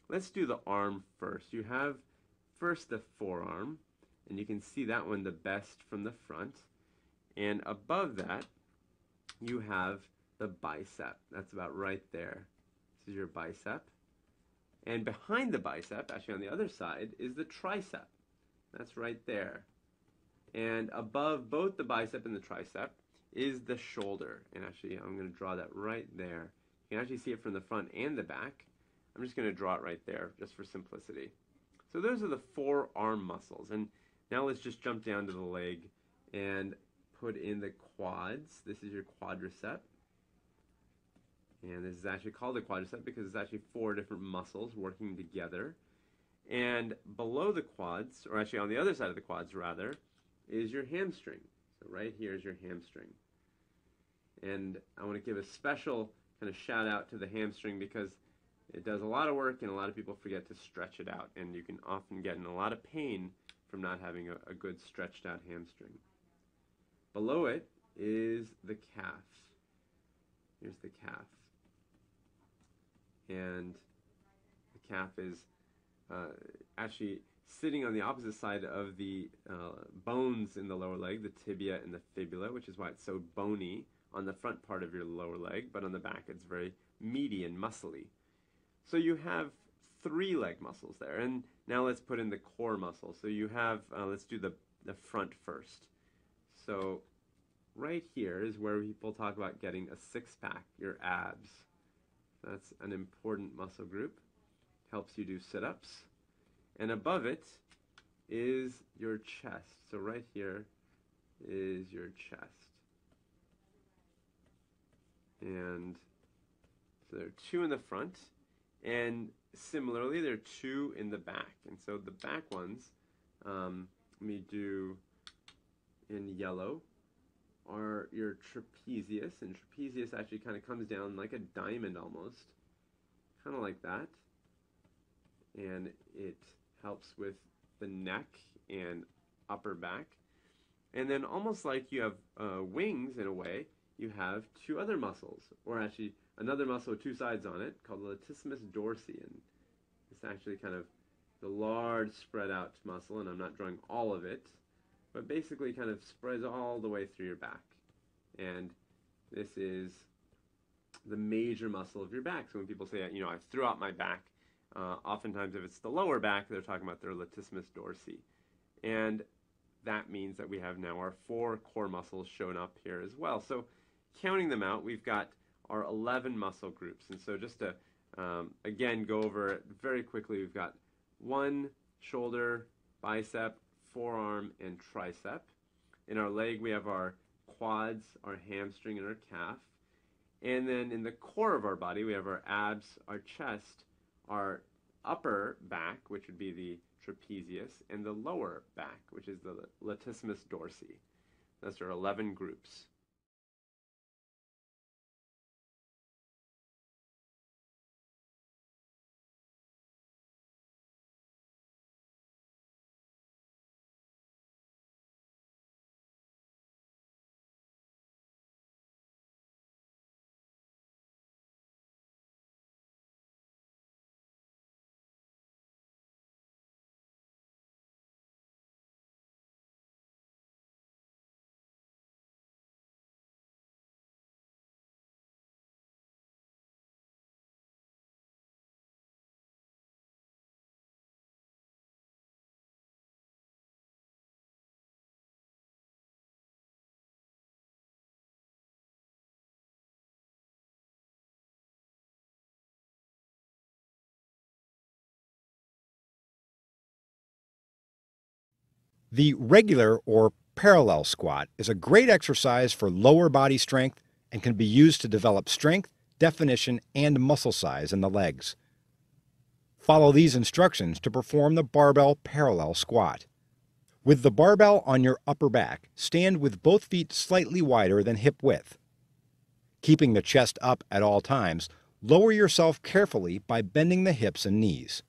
let's do the arm first. You have first the forearm, and you can see that one the best from the front. And above that, you have the bicep. That's about right there. This is your bicep. And behind the bicep, actually on the other side, is the tricep. That's right there. And above both the bicep and the tricep is the shoulder. And actually, I'm going to draw that right there. You can actually see it from the front and the back. I'm just going to draw it right there, just for simplicity. So those are the four arm muscles. And now let's just jump down to the leg and put in the quads. This is your quadricep. And this is actually called a quadricep because it's actually four different muscles working together. And below the quads, or actually on the other side of the quads rather, is your hamstring. So right here is your hamstring. And I want to give a special kind of shout out to the hamstring because it does a lot of work and a lot of people forget to stretch it out. And you can often get in a lot of pain from not having a good stretched out hamstring. Below it is the calf. Here's the calf. And the calf is actually sitting on the opposite side of the bones in the lower leg, the tibia and the fibula, which is why it's so bony on the front part of your lower leg, but on the back it's very meaty and muscly. So you have three leg muscles there, and now let's put in the core muscle. So you have, let's do the front first. So right here is where people talk about getting a six-pack, your abs. That's an important muscle group. Helps you do sit-ups. And above it is your chest. So right here is your chest. And so there are two in the front. And similarly, there are two in the back. And so the back ones, let me do in yellow, are your trapezius. And trapezius actually kind of comes down like a diamond almost. Kind of like that. And it helps with the neck and upper back. And then almost like you have wings in a way, you have two other muscles, or actually another muscle with two sides on it called the latissimus dorsi. And it's actually kind of the large spread out muscle, and I'm not drawing all of it, but basically kind of spreads all the way through your back. And this is the major muscle of your back. So when people say, you know, I threw out my back, oftentimes if it's the lower back, they're talking about their latissimus dorsi. And that means that we have now our four core muscles shown up here as well. So counting them out, we've got our 11 muscle groups. And so just to, again, go over it very quickly, we've got one shoulder, bicep, forearm, and tricep. In our leg, we have our quads, our hamstring, and our calf. And then in the core of our body, we have our abs, our chest, our upper back, which would be the trapezius, and the lower back, which is the latissimus dorsi. Those are 11 groups. The regular or parallel squat is a great exercise for lower body strength and can be used to develop strength, definition, and muscle size in the legs. Follow these instructions to perform the barbell parallel squat. With the barbell on your upper back, stand with both feet slightly wider than hip width. Keeping the chest up at all times, lower yourself carefully by bending the hips and knees.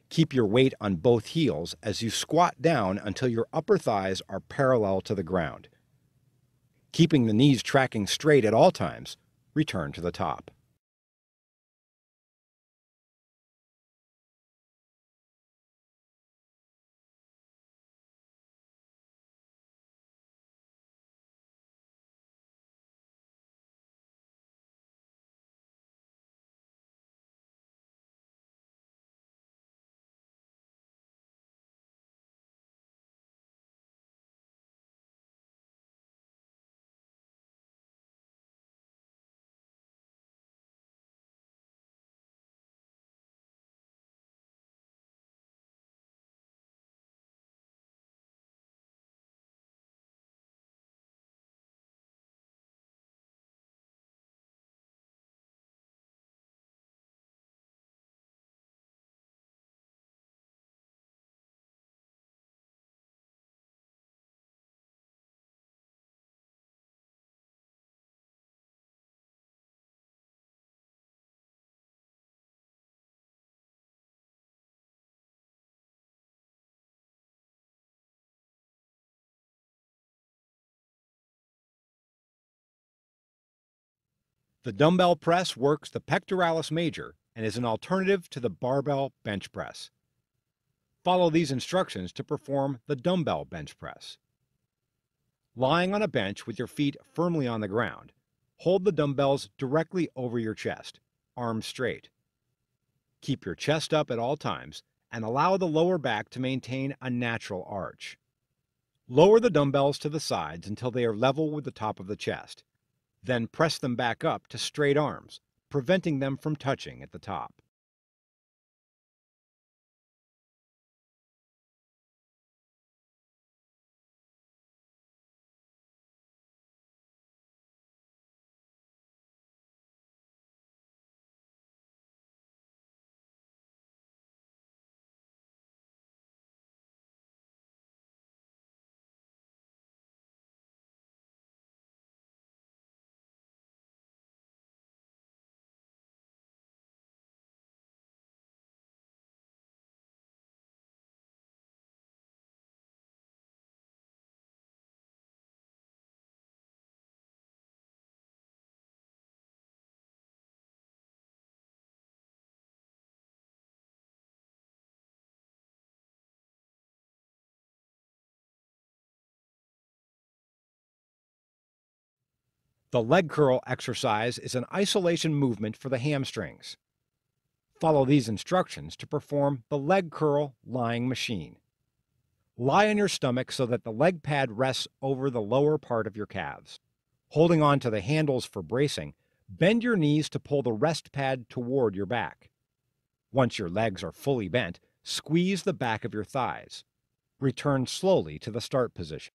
Keep your weight on both heels as you squat down until your upper thighs are parallel to the ground. Keeping the knees tracking straight at all times, return to the top. The dumbbell press works the pectoralis major and is an alternative to the barbell bench press. Follow these instructions to perform the dumbbell bench press. Lying on a bench with your feet firmly on the ground, hold the dumbbells directly over your chest, arms straight. Keep your chest up at all times and allow the lower back to maintain a natural arch. Lower the dumbbells to the sides until they are level with the top of the chest. Then press them back up to straight arms, preventing them from touching at the top. The leg curl exercise is an isolation movement for the hamstrings. Follow these instructions to perform the leg curl lying machine. Lie on your stomach so that the leg pad rests over the lower part of your calves. Holding on to the handles for bracing, bend your knees to pull the rest pad toward your back. Once your legs are fully bent, squeeze the back of your thighs. Return slowly to the start position.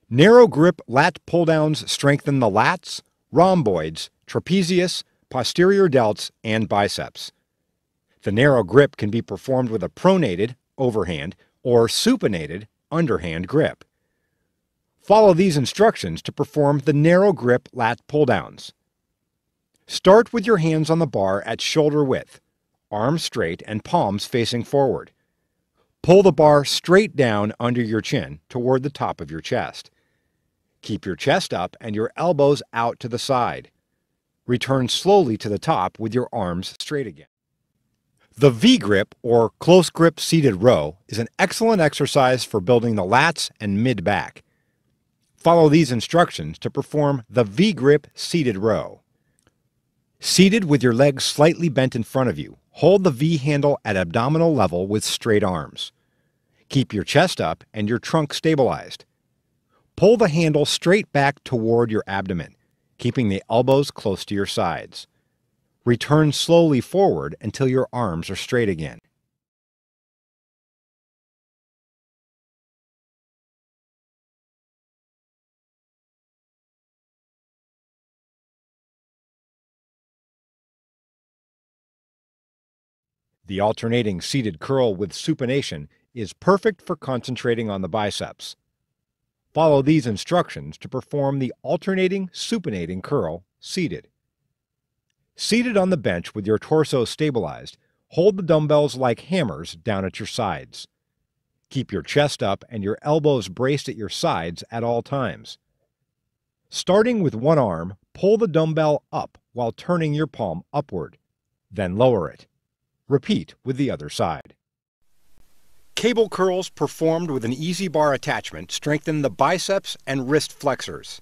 Narrow grip lat pull-downs strengthen the lats, rhomboids, trapezius, posterior delts, and biceps. The narrow grip can be performed with a pronated, overhand, or supinated, underhand grip. Follow these instructions to perform the narrow grip lat pull-downs. Start with your hands on the bar at shoulder width, arms straight and palms facing forward. Pull the bar straight down under your chin toward the top of your chest. Keep your chest up and your elbows out to the side. Return slowly to the top with your arms straight again. The V-grip, or close grip seated row, is an excellent exercise for building the lats and mid-back. Follow these instructions to perform the V-grip seated row. Seated with your legs slightly bent in front of you, hold the V handle at abdominal level with straight arms. Keep your chest up and your trunk stabilized. Pull the handle straight back toward your abdomen, keeping the elbows close to your sides. Return slowly forward until your arms are straight again. The alternating seated curl with supination is perfect for concentrating on the biceps. Follow these instructions to perform the alternating supinating curl seated. Seated on the bench with your torso stabilized, hold the dumbbells like hammers down at your sides. Keep your chest up and your elbows braced at your sides at all times. Starting with one arm, pull the dumbbell up while turning your palm upward. Then lower it. Repeat with the other side. Cable curls performed with an EZ bar attachment strengthen the biceps and wrist flexors.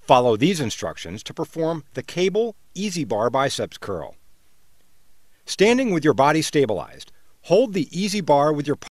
Follow these instructions to perform the cable EZ bar biceps curl. Standing with your body stabilized, hold the EZ bar with your